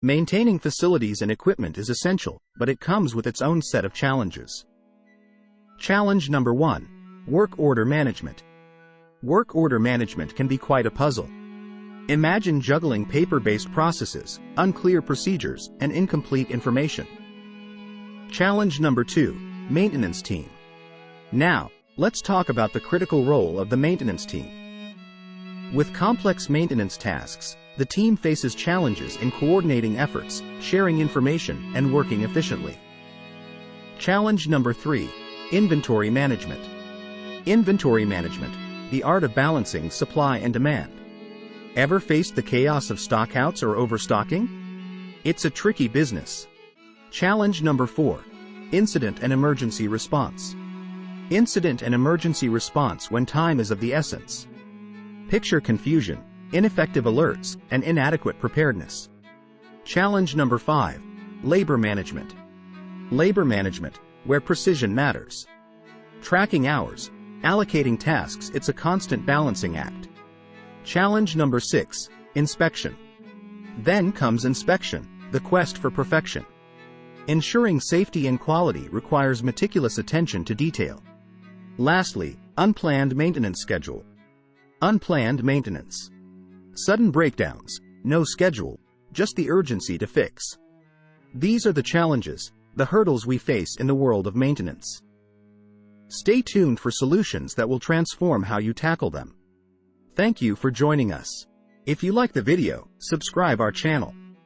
Maintaining facilities and equipment is essential, but it comes with its own set of challenges. Challenge number 1. Work order management. Work order management can be quite a puzzle. Imagine juggling paper-based processes, unclear procedures, and incomplete information. Challenge number 2. Maintenance team. Now, let's talk about the critical role of the maintenance team. With complex maintenance tasks, the team faces challenges in coordinating efforts, sharing information, and working efficiently. Challenge number 3. Inventory management. Inventory management, the art of balancing supply and demand. Ever faced the chaos of stockouts or overstocking? It's a tricky business. Challenge number 4. Incident and emergency response. Incident and emergency response when time is of the essence. Picture confusion, ineffective alerts, and inadequate preparedness. Challenge number 5. Labor management. Labor management, where precision matters. Tracking hours, allocating tasks, it's a constant balancing act. Challenge number 6. Inspection. Then comes inspection, the quest for perfection. Ensuring safety and quality requires meticulous attention to detail. Lastly, unplanned maintenance schedule. Unplanned maintenance. Sudden breakdowns, no schedule, just the urgency to fix. These are the challenges, the hurdles we face in the world of maintenance. Stay tuned for solutions that will transform how you tackle them. Thank you for joining us. If you like the video, subscribe our channel.